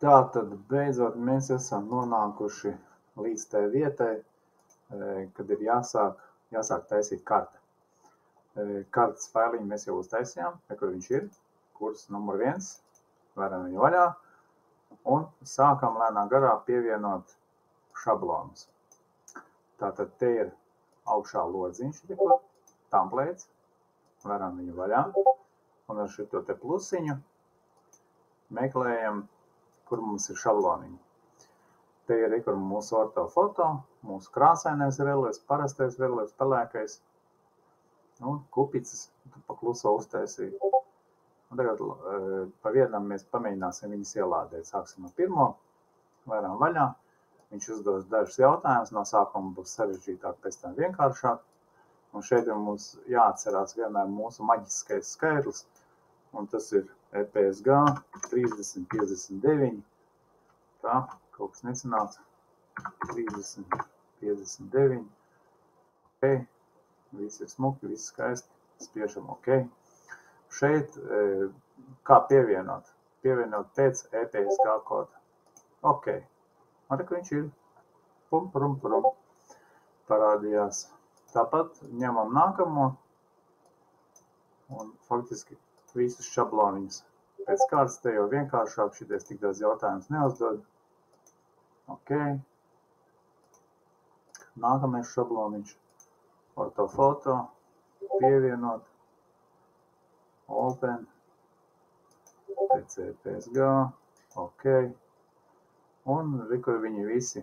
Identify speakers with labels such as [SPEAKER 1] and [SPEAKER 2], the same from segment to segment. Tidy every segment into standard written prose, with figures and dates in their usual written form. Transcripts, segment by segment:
[SPEAKER 1] Tātad beidzot mēs esam nonākuši līdz tai vietai, kad ir jāsāk taisīt karta. Kartas failiņu mēs jau uztaisījām, kur viņš ir, kurs numur 1, varam viņu vaļā, un sākam lēnā garā pievienot šablonus. Tātad te ir augšā lodziņš, templates, varam viņu vaļā, un ar šito te plusiņu meklējam, kur mums ir šabloniņi. Te ir kur mūsu ortofoto, mūsu krāsainais reliefs, parastais reliefs, pelēkais, un kupicas, pa kluso uztaisīju. Un tagad pa vienam mēs pamēģināsim viņus ielādēt. Sāksim ar pirmo, varam vaļā. Viņš uzdos dažus jautājumus, no sākuma būs sarežģītāk, pēc tam vienkāršāk. Un šeit mums jāatcerās vienmēr mūsu maģiskais skaitlis, un tas ir EPSG 3059. Tā, kaut kas nesanāca. 3059. Ok, viss ir smuki, viss skaisti. Spiežam ok. Šeit kā pievienot? Pievienot pēc EPSG koda. Ok. Un tā, viņš ir pum, parādījās. Tāpat ņemam nākamo un faktiski visus šabloniņus. Pēc kārtas te jau vienkāršāk, šities tik daudz jautājumus neuzdod. Ok. Nākamais šabloniņš. Ortofoto. Pievienot. Open. Pēc EPSG. Ok. Un kur viņi visi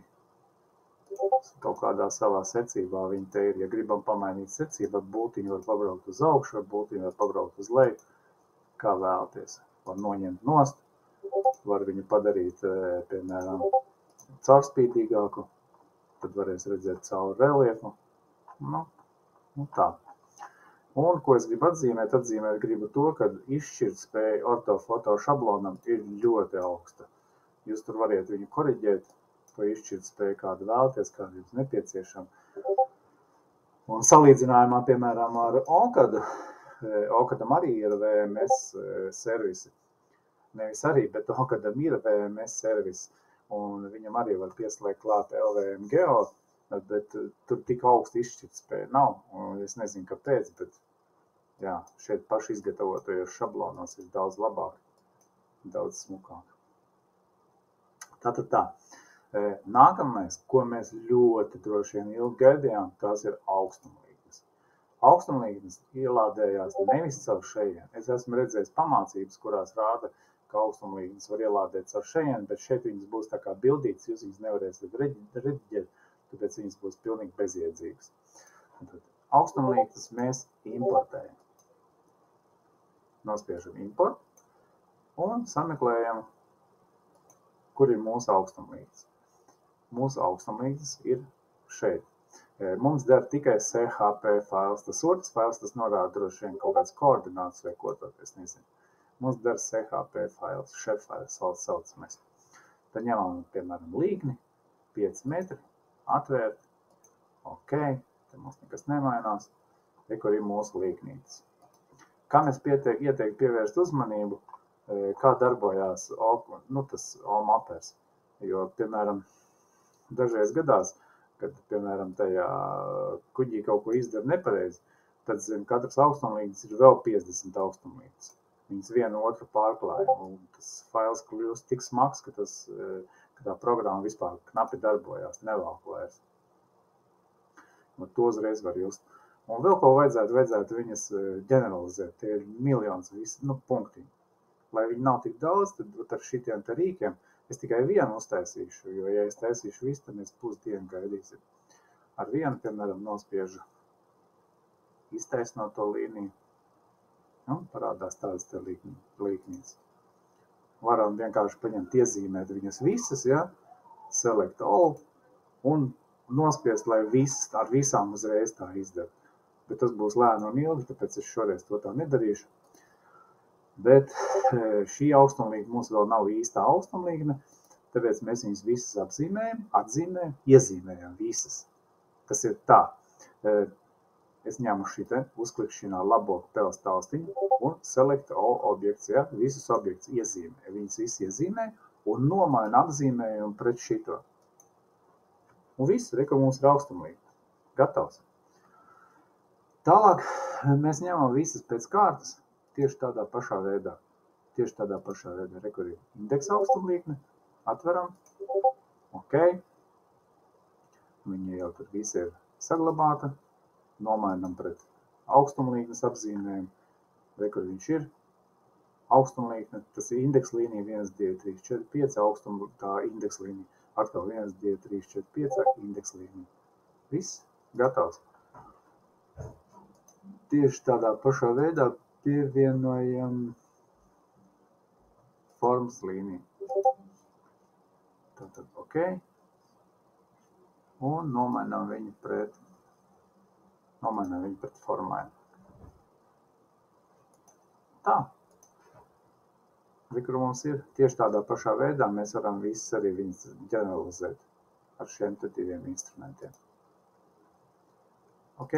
[SPEAKER 1] kaut kādā savā secībā viņi te ir. Ja gribam pamainīt secību, ar būtiņu var pabraukt uz augšu, ar būtiņu var pabraukt uz leju, kā vēlaties. Var noņemt nost, var viņu padarīt, piemēram, caurspīdīgāku, tad varēs redzēt caur reliefu. Nu, tā. Un, ko es gribu atzīmēt gribu to, ka izšķirtspēja ortofoto šablonam ir ļoti augsta. Jūs tur variet viņu koriģēt, to izšķirtspēju, kādu vēlaties, kādu jums nepieciešama. Un salīdzinājumā, piemēram, ar Okadu, Okadam arī ir VMS servisi. Nevis arī, bet Okadam ir VMS servisi. Un viņam arī var pieslēgt klāt LVM Geo, bet tur tik augsta izšķirtspēja nav. Un es nezinu, kāpēc, bet jā, šeit paši izgatavotajos šablonos ir daudz labāk, daudz smukāk. Tātad tā. Nākamais, ko mēs ļoti droši vien ilgi gaidījām, tās ir augstumlīknes. Augstumlīknes ielādējās nevis caur šejien. Es esmu redzējis pamācības, kurās rāda, ka augstumlīknes var ielādēt caur šejien, bet šeit viņas būs tā kā bildītas, jūs viņas nevarēsiet rediģēt, tāpēc viņas būs pilnīgi bezjēdzīgas. Augstumlīknes mēs importējam. Nospiežam import un sameklējam, kur ir mūsu augstumlīknes. Mūsu augstumlīknes ir šeit. Mums der tikai CHP fails. Tas otrs fails, tas norāda droši vien kaut kāds koordināts vai ko to, es nezinu. Mums der CHP fails, šeit fails saucamais. Tad ņemam, piemēram, līkni, 5 metri, atvērt, ok, te mums nekas nemainās, te, kur ir mūsu līknītes. Kā mēs ieteiktu pievērst uzmanību, kā darbojās tas OMAPers, jo, piemēram, dažreiz gadās, kad, piemēram, tajā kuģī kaut ko izdara nepareizi, tad zem katras augstumlīknes ir vēl 50 augstumlīknes. Viņas vienu otru pārklāja, un tas fails kļūst tik smags, ka tā programma vispār knapi darbojās, nevelk vairs. Un to uzreiz var just. Un vēl ko vajadzētu viņas ģeneralizēt, tie ir miljons visi, punktiņi. Lai viņi nav tik daudz, tad ar šitiem te rīkiem es tikai vienu uztaisīšu, jo, ja es taisīšu visu, tad mēs pusdienu gaidīsim. Ar vienu, piemēram, nospiežu iztaisnot to līniju. Parādās tādas te līknītes. Varam vienkārši paņemt, iezīmēt viņas visas, ja? Select all un nospiest, lai ar visām uzreiz tā izdara. Bet tas būs lēni un ilgi, tāpēc es šoreiz to tā nedarīšu. Bet šī augstumlīkne mums vēl nav īstā augstumlīkne, tāpēc mēs viņas visas atzīmējam, iezīmējam visas. Tas ir tā. Es ņemu šitē, uzklikšķinā labo peles taustiņu un select all objects, ja? Visus objektus iezīmē. Viņas visi iezīmē un nomaina apzīmējumu pret šito. Un viss, re, ka mums ir augstumlīkne. Gatavs. Tālāk mēs ņemam visas pēc kārtas tieši tādā pašā veidā. Tieši tādā pašā veidā. Re, kur ir indeksa augstumlīkne. Atveram. Ok. Viņa jau tur visi ir saglabāta. Nomainam pret augstumlīknes apzīmējumu. Re, kur viņš ir. Augstumlīkne, tas ir indeksa līnija 1, 2, 3, 4, 5, augstuma tā indeksa līnija. Atkal 1, 2, 3, 4, 5, indeksa līnija. Viss gatavs. Tieši tādā pašā veidā pievienojam formas līniju. Tātad ok. Un nomainām viņu pret formai. Tā. Kur mums ir tieši tādā pašā veidā, mēs varam visus arī viņus ģeneralizēt ar šiem te diviem instrumentiem. Ok?